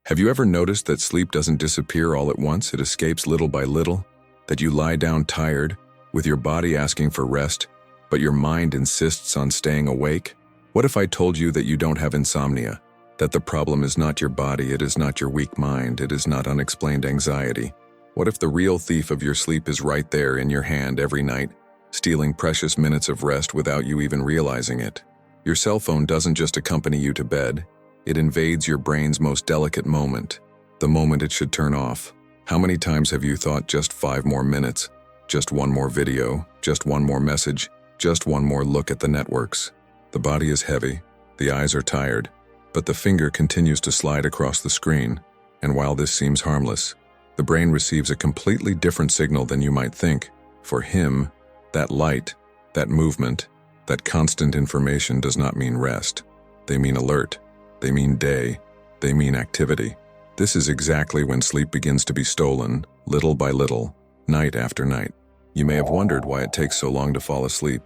Have you ever noticed that sleep doesn't disappear all at once? It escapes little by little, that you lie down tired, with your body asking for rest, but your mind insists on staying awake? What if I told you that you don't have insomnia, that the problem is not your body, it is not your weak mind, it is not unexplained anxiety? What if the real thief of your sleep is right there in your hand every night, stealing precious minutes of rest without you even realizing it? Your cell phone doesn't just accompany you to bed, it invades your brain's most delicate moment, the moment it should turn off. How many times have you thought just 5 more minutes, just one more video, just one more message, just one more look at the networks? The body is heavy, the eyes are tired, but the finger continues to slide across the screen, and while this seems harmless, the brain receives a completely different signal than you might think. For him, that light, that movement, that constant information does not mean rest. They mean alert. They mean day. They mean activity. This is exactly when sleep begins to be stolen, little by little, night after night. You may have wondered why it takes so long to fall asleep,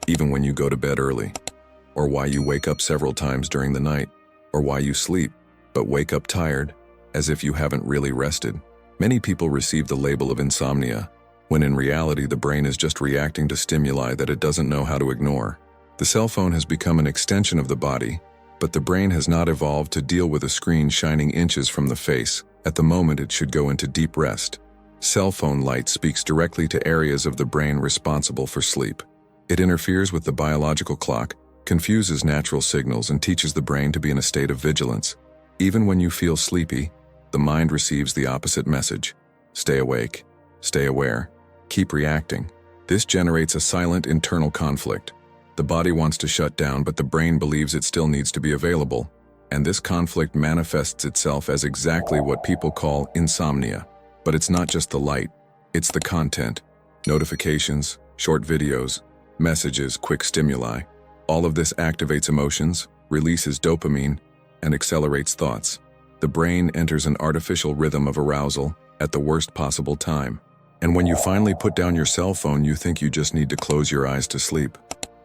even when you go to bed early, or why you wake up several times during the night, or why you sleep, but wake up tired, as if you haven't really rested. Many people receive the label of insomnia, when in reality the brain is just reacting to stimuli that it doesn't know how to ignore. The cell phone has become an extension of the body, but the brain has not evolved to deal with a screen shining inches from the face at the moment it should go into deep rest. Cell phone light speaks directly to areas of the brain responsible for sleep. It interferes with the biological clock, confuses natural signals, and teaches the brain to be in a state of vigilance. Even when you feel sleepy, the mind receives the opposite message. Stay awake, stay aware, keep reacting. This generates a silent internal conflict. The body wants to shut down, but the brain believes it still needs to be available. And this conflict manifests itself as exactly what people call insomnia. But it's not just the light, it's the content. Notifications, short videos, messages, quick stimuli. All of this activates emotions, releases dopamine, and accelerates thoughts. The brain enters an artificial rhythm of arousal at the worst possible time. And when you finally put down your cell phone, you think you just need to close your eyes to sleep.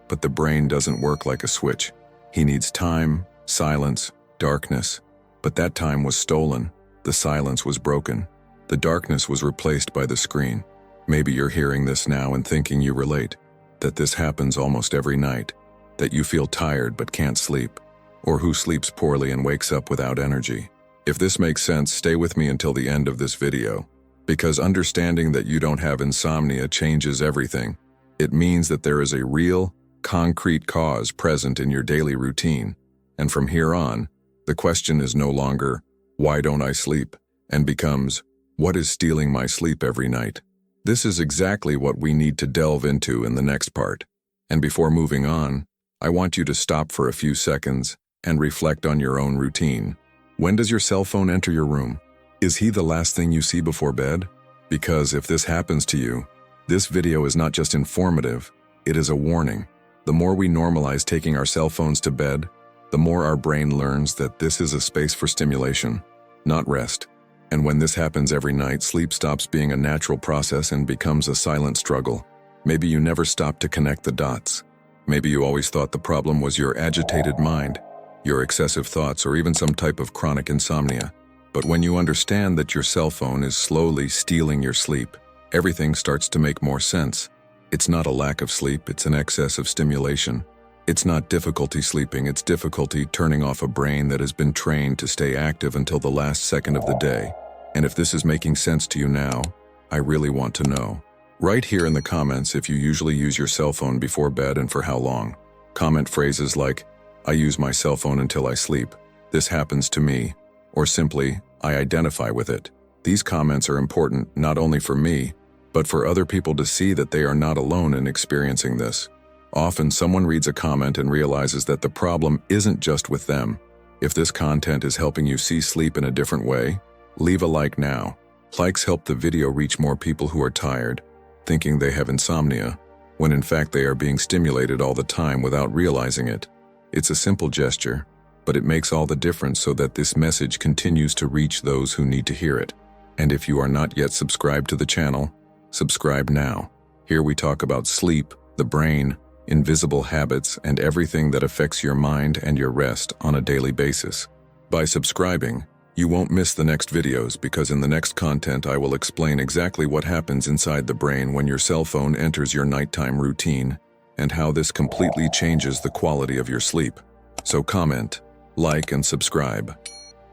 But the brain doesn't work like a switch. He needs time, silence, darkness. But that time was stolen. The silence was broken. The darkness was replaced by the screen. Maybe you're hearing this now and thinking you relate, that this happens almost every night, that you feel tired but can't sleep, or who sleeps poorly and wakes up without energy. If this makes sense, stay with me until the end of this video, because understanding that you don't have insomnia changes everything. It means that there is a real, concrete cause present in your daily routine, and from here on, the question is no longer, why don't I sleep, and becomes, what is stealing my sleep every night? This is exactly what we need to delve into in the next part. And before moving on, I want you to stop for a few seconds and reflect on your own routine. When does your cell phone enter your room? Is he the last thing you see before bed? Because if this happens to you, this video is not just informative, it is a warning. The more we normalize taking our cell phones to bed, the more our brain learns that this is a space for stimulation, not rest. And when this happens every night, sleep stops being a natural process and becomes a silent struggle. Maybe you never stopped to connect the dots. Maybe you always thought the problem was your agitated mind, your excessive thoughts, or even some type of chronic insomnia. But when you understand that your cell phone is slowly stealing your sleep, everything starts to make more sense. It's not a lack of sleep, it's an excess of stimulation. It's not difficulty sleeping, it's difficulty turning off a brain that has been trained to stay active until the last second of the day. And if this is making sense to you now, I really want to know. Write here in the comments if you usually use your cell phone before bed and for how long. Comment phrases like, I use my cell phone until I sleep, this happens to me, or simply, I identify with it. These comments are important not only for me, but for other people to see that they are not alone in experiencing this. Often someone reads a comment and realizes that the problem isn't just with them. If this content is helping you see sleep in a different way, leave a like now. Likes help the video reach more people who are tired, thinking they have insomnia, when in fact they are being stimulated all the time without realizing it. It's a simple gesture, but it makes all the difference so that this message continues to reach those who need to hear it. And if you are not yet subscribed to the channel, subscribe now. Here we talk about sleep, the brain, invisible habits, and everything that affects your mind and your rest on a daily basis. By subscribing, You won't miss the next videos because in the next content I will explain exactly what happens inside the brain when your cell phone enters your nighttime routine and how this completely changes the quality of your sleep. So comment, like, and subscribe.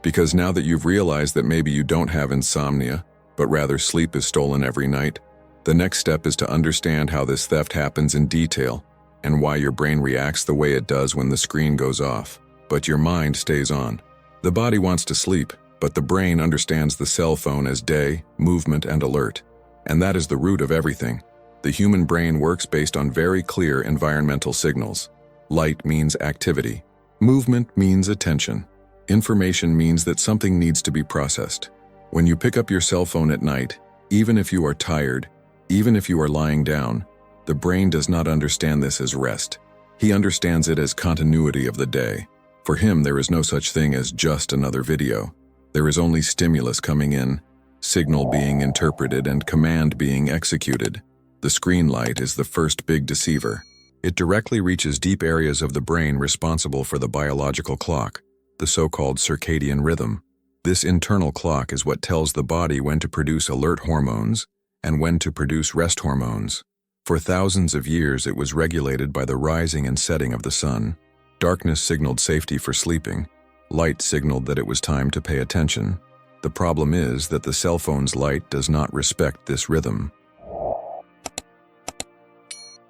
Because now that you've realized that maybe you don't have insomnia, but rather sleep is stolen every night, the next step is to understand how this theft happens in detail and why your brain reacts the way it does when the screen goes off, but your mind stays on. The body wants to sleep, but the brain understands the cell phone as day, movement, and alert. And that is the root of everything. The human brain works based on very clear environmental signals. Light means activity. Movement means attention. Information means that something needs to be processed. When you pick up your cell phone at night, even if you are tired, even if you are lying down, the brain does not understand this as rest. He understands it as continuity of the day. For him, there is no such thing as just another video. There is only stimulus coming in, signal being interpreted, and command being executed. The screen light is the first big deceiver. It directly reaches deep areas of the brain responsible for the biological clock, the so-called circadian rhythm. This internal clock is what tells the body when to produce alert hormones and when to produce rest hormones. For thousands of years, it was regulated by the rising and setting of the sun. Darkness signaled safety for sleeping. Light signaled that it was time to pay attention. The problem is that the cell phone's light does not respect this rhythm.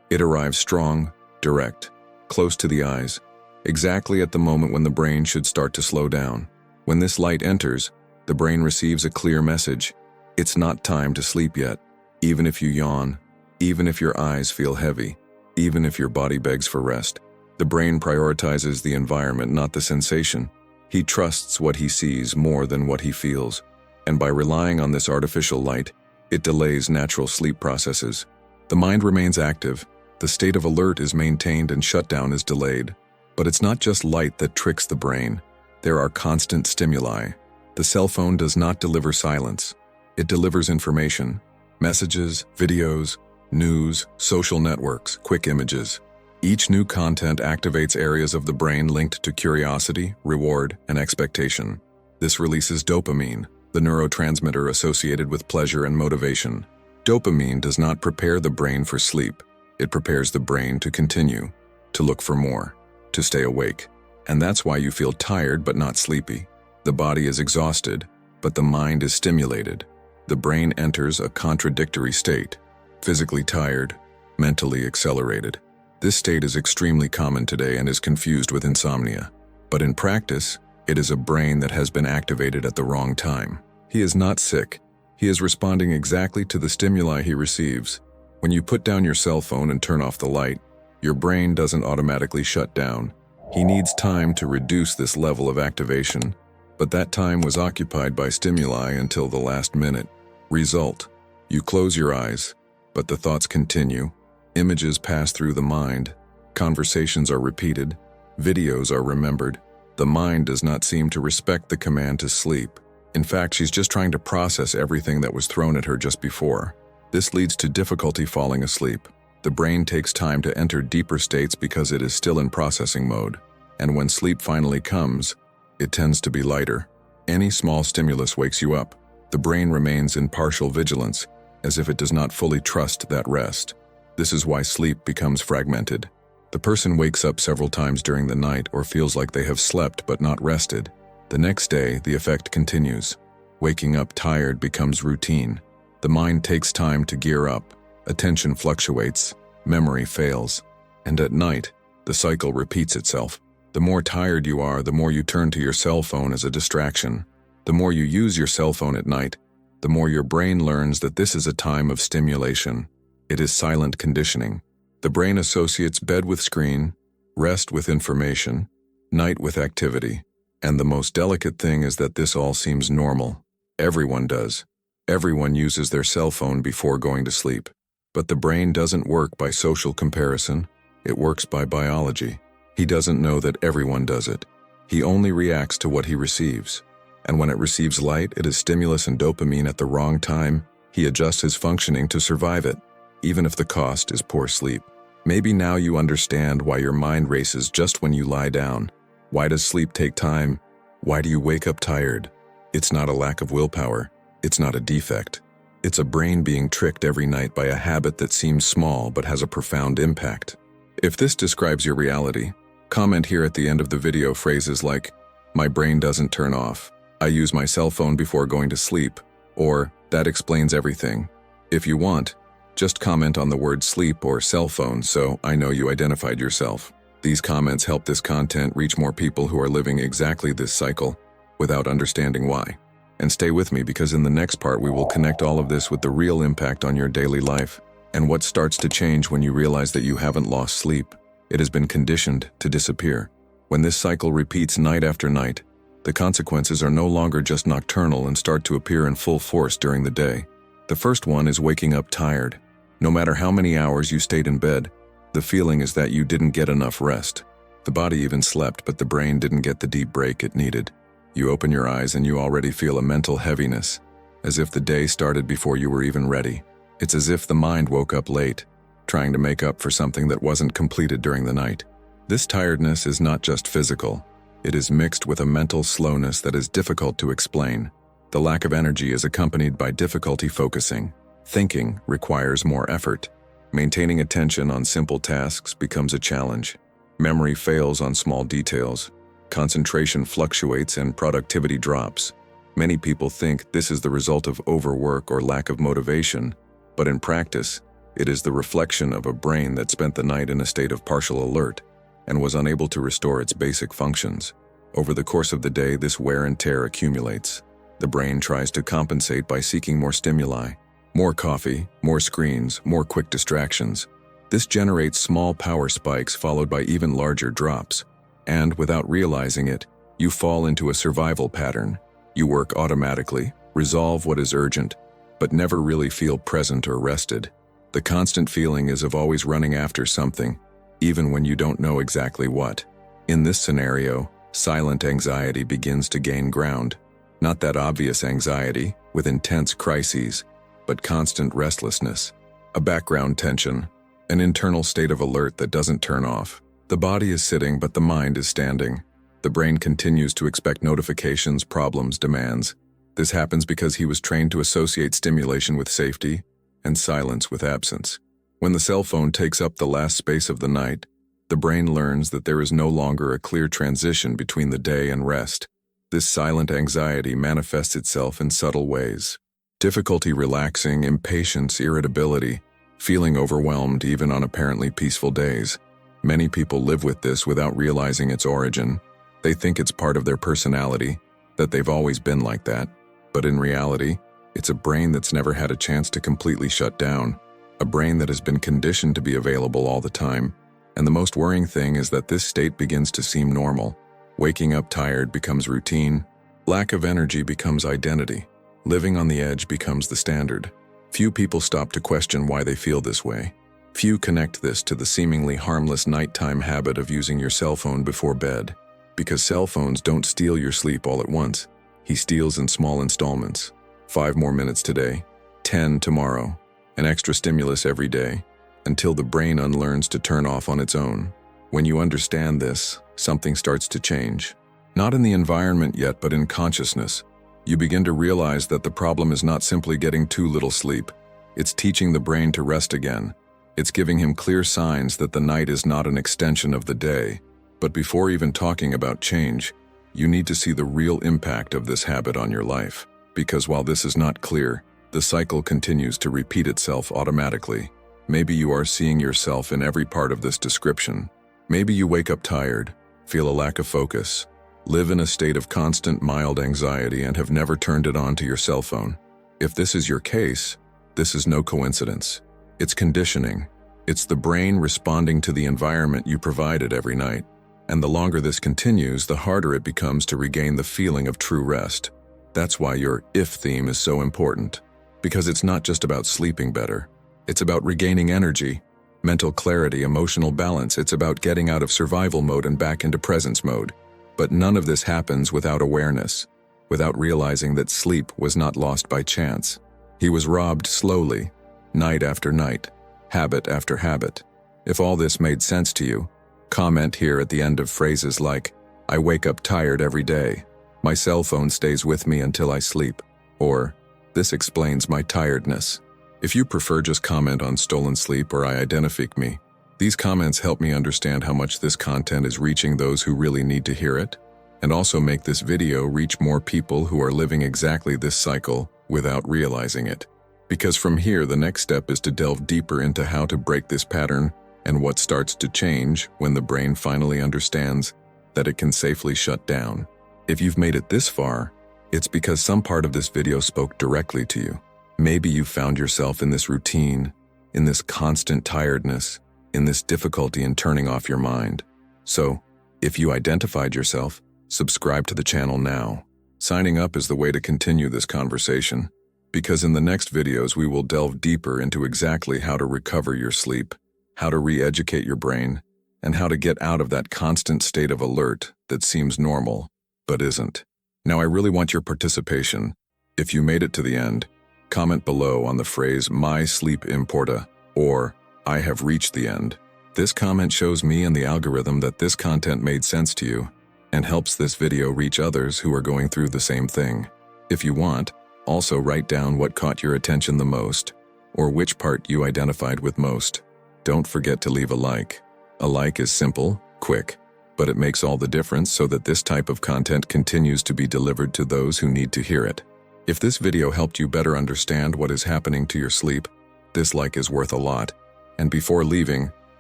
It arrives strong, direct, close to the eyes, exactly at the moment when the brain should start to slow down. When this light enters, the brain receives a clear message. It's not time to sleep yet, even if you yawn, even if your eyes feel heavy, even if your body begs for rest. The brain prioritizes the environment, not the sensation. He trusts what he sees more than what he feels, and by relying on this artificial light, it delays natural sleep processes. The mind remains active, the state of alert is maintained, and shutdown is delayed. But it's not just light that tricks the brain. There are constant stimuli. The cell phone does not deliver silence. It delivers information, messages, videos, news, social networks, quick images. Each new content activates areas of the brain linked to curiosity, reward, and expectation. This releases dopamine, the neurotransmitter associated with pleasure and motivation. Dopamine does not prepare the brain for sleep. It prepares the brain to continue, to look for more, to stay awake. And that's why you feel tired but not sleepy. The body is exhausted, but the mind is stimulated. The brain enters a contradictory state, physically tired, mentally accelerated. This state is extremely common today and is confused with insomnia. But in practice, it is a brain that has been activated at the wrong time. He is not sick. He is responding exactly to the stimuli he receives. When you put down your cell phone and turn off the light, your brain doesn't automatically shut down. He needs time to reduce this level of activation, but that time was occupied by stimuli until the last minute. Result: you close your eyes, but the thoughts continue. Images pass through the mind, conversations are repeated, videos are remembered. The mind does not seem to respect the command to sleep. In fact, she's just trying to process everything that was thrown at her just before. This leads to difficulty falling asleep. The brain takes time to enter deeper states because it is still in processing mode. And when sleep finally comes, it tends to be lighter. Any small stimulus wakes you up. The brain remains in partial vigilance, as if it does not fully trust that rest. This is why sleep becomes fragmented. The person wakes up several times during the night or feels like they have slept but not rested. The next day, the effect continues. Waking up tired becomes routine. The mind takes time to gear up. Attention fluctuates. Memory fails. And at night, the cycle repeats itself. The more tired you are, the more you turn to your cell phone as a distraction. The more you use your cell phone at night, the more your brain learns that this is a time of stimulation. It is silent conditioning. The brain associates bed with screen, rest with information, night with activity. And the most delicate thing is that this all seems normal. Everyone does. Everyone uses their cell phone before going to sleep. But the brain doesn't work by social comparison. It works by biology. He doesn't know that everyone does it. He only reacts to what he receives. And when it receives light, it is stimulus and dopamine at the wrong time. He adjusts his functioning to survive it, even if the cost is poor sleep. Maybe now you understand why your mind races just when you lie down. Why does sleep take time? Why do you wake up tired? It's not a lack of willpower. It's not a defect. It's a brain being tricked every night by a habit that seems small but has a profound impact. If this describes your reality, comment here at the end of the video phrases like, "My brain doesn't turn off," "I use my cell phone before going to sleep," or "That explains everything." If you want, just comment on the word sleep or cell phone so I know you identified yourself. These comments help this content reach more people who are living exactly this cycle without understanding why. And stay with me because in the next part we will connect all of this with the real impact on your daily life and what starts to change when you realize that you haven't lost sleep. It has been conditioned to disappear. When this cycle repeats night after night, the consequences are no longer just nocturnal and start to appear in full force during the day. The first one is waking up tired. No matter how many hours you stayed in bed, the feeling is that you didn't get enough rest. The body even slept, but the brain didn't get the deep break it needed. You open your eyes and you already feel a mental heaviness, as if the day started before you were even ready. It's as if the mind woke up late, trying to make up for something that wasn't completed during the night. This tiredness is not just physical. It is mixed with a mental slowness that is difficult to explain. The lack of energy is accompanied by difficulty focusing. Thinking requires more effort. Maintaining attention on simple tasks becomes a challenge. Memory fails on small details. Concentration fluctuates and productivity drops. Many people think this is the result of overwork or lack of motivation, but in practice, it is the reflection of a brain that spent the night in a state of partial alert and was unable to restore its basic functions. Over the course of the day, this wear and tear accumulates. The brain tries to compensate by seeking more stimuli, more coffee, more screens, more quick distractions. This generates small power spikes followed by even larger drops. And without realizing it, you fall into a survival pattern. You work automatically, resolve what is urgent, but never really feel present or rested. The constant feeling is of always running after something, even when you don't know exactly what. In this scenario, silent anxiety begins to gain ground. Not that obvious anxiety, with intense crises, but constant restlessness, a background tension, an internal state of alert that doesn't turn off. The body is sitting, but the mind is standing. The brain continues to expect notifications, problems, demands. This happens because he was trained to associate stimulation with safety and silence with absence. When the cell phone takes up the last space of the night, the brain learns that there is no longer a clear transition between the day and rest. This silent anxiety manifests itself in subtle ways. Difficulty relaxing, impatience, irritability, feeling overwhelmed even on apparently peaceful days. Many people live with this without realizing its origin. They think it's part of their personality, that they've always been like that. But in reality, it's a brain that's never had a chance to completely shut down, a brain that has been conditioned to be available all the time. And the most worrying thing is that this state begins to seem normal. Waking up tired becomes routine. Lack of energy becomes identity. Living on the edge becomes the standard. Few people stop to question why they feel this way. Few connect this to the seemingly harmless nighttime habit of using your cell phone before bed. Because cell phones don't steal your sleep all at once. He steals in small installments. 5 more minutes today, 10 tomorrow, an extra stimulus every day, until the brain unlearns to turn off on its own. When you understand this, something starts to change. Not in the environment yet, but in consciousness. You begin to realize that the problem is not simply getting too little sleep. It's teaching the brain to rest again. It's giving him clear signs that the night is not an extension of the day. But before even talking about change, you need to see the real impact of this habit on your life. Because while this is not clear, the cycle continues to repeat itself automatically. Maybe you are seeing yourself in every part of this description. Maybe you wake up tired, feel a lack of focus, live in a state of constant mild anxiety and have never turned it on to your cell phone. If this is your case, this is no coincidence. It's conditioning. It's the brain responding to the environment you provided every night. And the longer this continues, the harder it becomes to regain the feeling of true rest. That's why your "if" theme is so important. Because it's not just about sleeping better. It's about regaining energy, mental clarity, emotional balance. It's about getting out of survival mode and back into presence mode. But none of this happens without awareness, without realizing that sleep was not lost by chance. He was robbed slowly, night after night, habit after habit. If all this made sense to you, comment here at the end of phrases like, "I wake up tired every day," My cell phone stays with me until I sleep. Or, this explains my tiredness. If you prefer, just comment on stolen sleep or I identify me. These comments help me understand how much this content is reaching those who really need to hear it, and also make this video reach more people who are living exactly this cycle without realizing it. Because from here, the next step is to delve deeper into how to break this pattern and what starts to change when the brain finally understands that it can safely shut down. If you've made it this far, it's because some part of this video spoke directly to you. Maybe you found yourself in this routine, in this constant tiredness, in this difficulty in turning off your mind. So, if you identified yourself, subscribe to the channel now. Signing up is the way to continue this conversation, because in the next videos we will delve deeper into exactly how to recover your sleep, how to re-educate your brain, and how to get out of that constant state of alert that seems normal, but isn't. Now I really want your participation. If you made it to the end, comment below on the phrase "My sleep importa" or "I have reached the end." This comment shows me and the algorithm that this content made sense to you and helps this video reach others who are going through the same thing. If you want, also write down what caught your attention the most or which part you identified with most. Don't forget to leave a like. A like is simple, quick, but it makes all the difference so that this type of content continues to be delivered to those who need to hear it. If this video helped you better understand what is happening to your sleep, this like is worth a lot. And before leaving,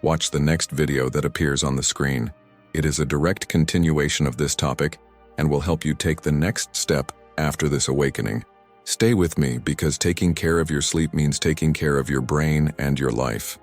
watch the next video that appears on the screen. It is a direct continuation of this topic and will help you take the next step after this awakening. Stay with me because taking care of your sleep means taking care of your brain and your life.